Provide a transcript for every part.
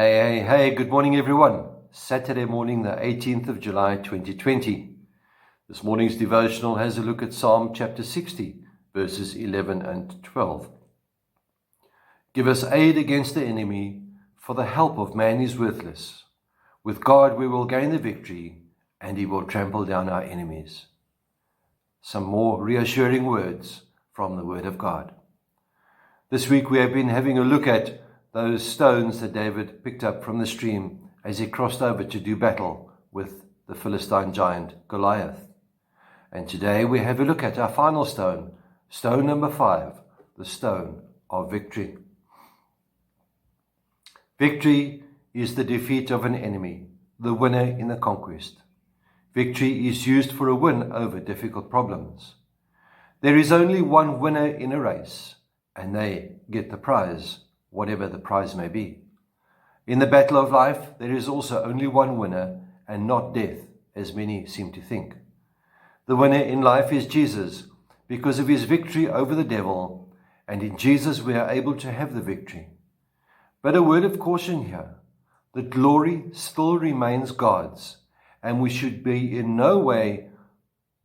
Hey, good morning everyone. Saturday morning, the 18th of July, 2020. This morning's devotional has a look at Psalm chapter 60, verses 11 and 12. Give us aid against the enemy, for the help of man is worthless. With God we will gain the victory, and he will trample down our enemies. Some more reassuring words from the Word of God. This week we have been having a look at those stones that David picked up from the stream as he crossed over to do battle with the Philistine giant Goliath. And today we have a look at our final stone, stone number 5, the stone of victory. Victory is the defeat of an enemy, the winner in the conquest. Victory is used for a win over difficult problems. There is only one winner in a race, and they get the prize, whatever the prize may be. In the battle of life, there is also only one winner, and not death, as many seem to think. The winner in life is Jesus, because of his victory over the devil, and in Jesus we are able to have the victory. But a word of caution here: the glory still remains God's, and we should be in no way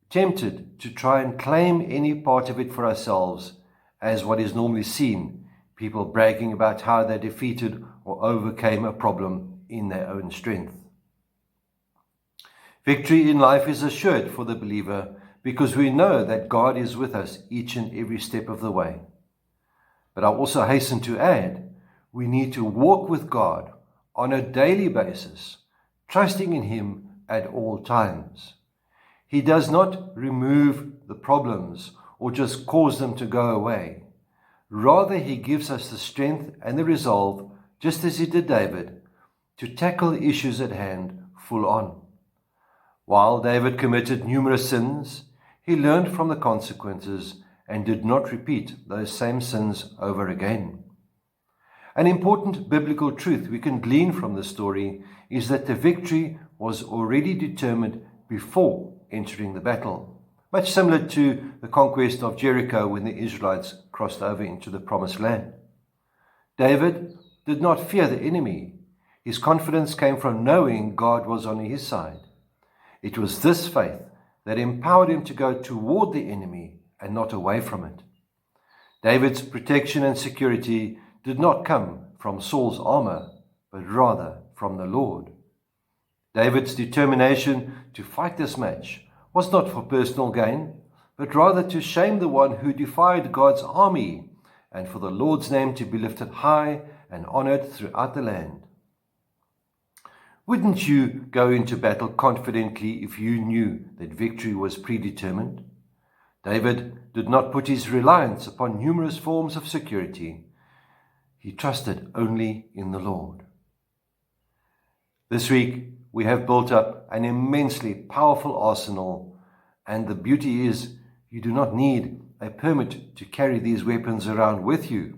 tempted to try and claim any part of it for ourselves, as what is normally seen, people bragging about how they defeated or overcame a problem in their own strength. Victory in life is assured for the believer because we know that God is with us each and every step of the way. But I also hasten to add, we need to walk with God on a daily basis, trusting in Him at all times. He does not remove the problems or just cause them to go away. Rather, He gives us the strength and the resolve, just as He did David, to tackle the issues at hand full on. While David committed numerous sins, he learned from the consequences and did not repeat those same sins over again. An important biblical truth we can glean from the story is that the victory was already determined before entering the battle. Much similar to the conquest of Jericho when the Israelites crossed over into the promised land. David did not fear the enemy. His confidence came from knowing God was on his side. It was this faith that empowered him to go toward the enemy and not away from it. David's protection and security did not come from Saul's armor, but rather from the Lord. David's determination to fight this match was not for personal gain, but rather to shame the one who defied God's army, and for the Lord's name to be lifted high and honored throughout the land. Wouldn't you go into battle confidently if you knew that victory was predetermined? David did not put his reliance upon numerous forms of security. He trusted only in the Lord. This week, we have built up an immensely powerful arsenal, and the beauty is you do not need a permit to carry these weapons around with you.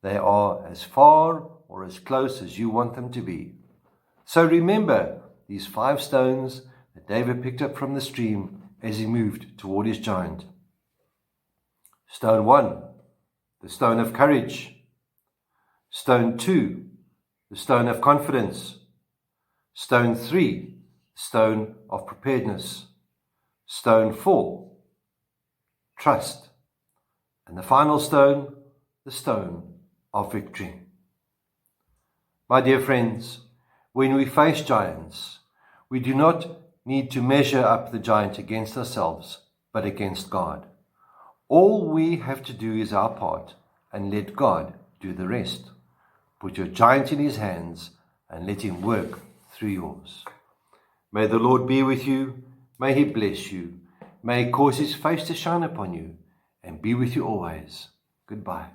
They are as far or as close as you want them to be. So remember these 5 stones that David picked up from the stream as he moved toward his giant. Stone 1, the stone of courage. Stone 2, the stone of confidence. Stone 3, stone of preparedness. Stone 4, trust. And the final stone, the stone of victory. My dear friends, when we face giants, we do not need to measure up the giant against ourselves, but against God. All we have to do is our part and let God do the rest. Put your giant in His hands and let Him work through yours. May the Lord be with you. May He bless you. May He cause His face to shine upon you and be with you always. Goodbye.